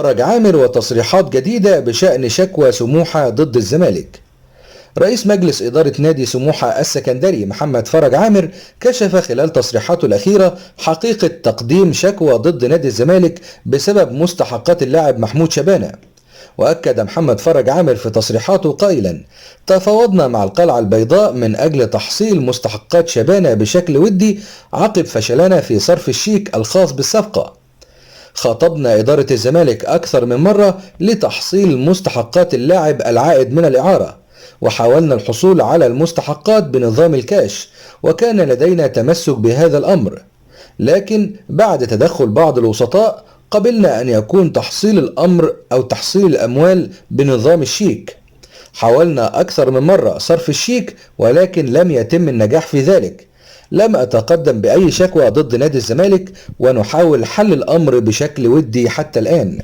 فرج عامر وتصريحات جديدة بشأن شكوى سموحة ضد الزمالك. رئيس مجلس إدارة نادي سموحة السكندري محمد فرج عامر كشف خلال تصريحاته الأخيرة حقيقة تقديم شكوى ضد نادي الزمالك بسبب مستحقات اللاعب محمود شبانة. وأكد محمد فرج عامر في تصريحاته قائلا: تفاوضنا مع القلعة البيضاء من أجل تحصيل مستحقات شبانة بشكل ودي عقب فشلنا في صرف الشيك الخاص بالصفقة. خاطبنا إدارة الزمالك أكثر من مرة لتحصيل مستحقات اللاعب العائد من الإعارة، وحاولنا الحصول على المستحقات بنظام الكاش، وكان لدينا تمسك بهذا الأمر، لكن بعد تدخل بعض الوسطاء قبلنا أن يكون تحصيل الأمر أو تحصيل الأموال بنظام الشيك. حاولنا أكثر من مرة صرف الشيك ولكن لم يتم النجاح في ذلك. لم أتقدم بأي شكوى ضد نادي الزمالك، ونحاول حل الأمر بشكل ودي حتى الآن.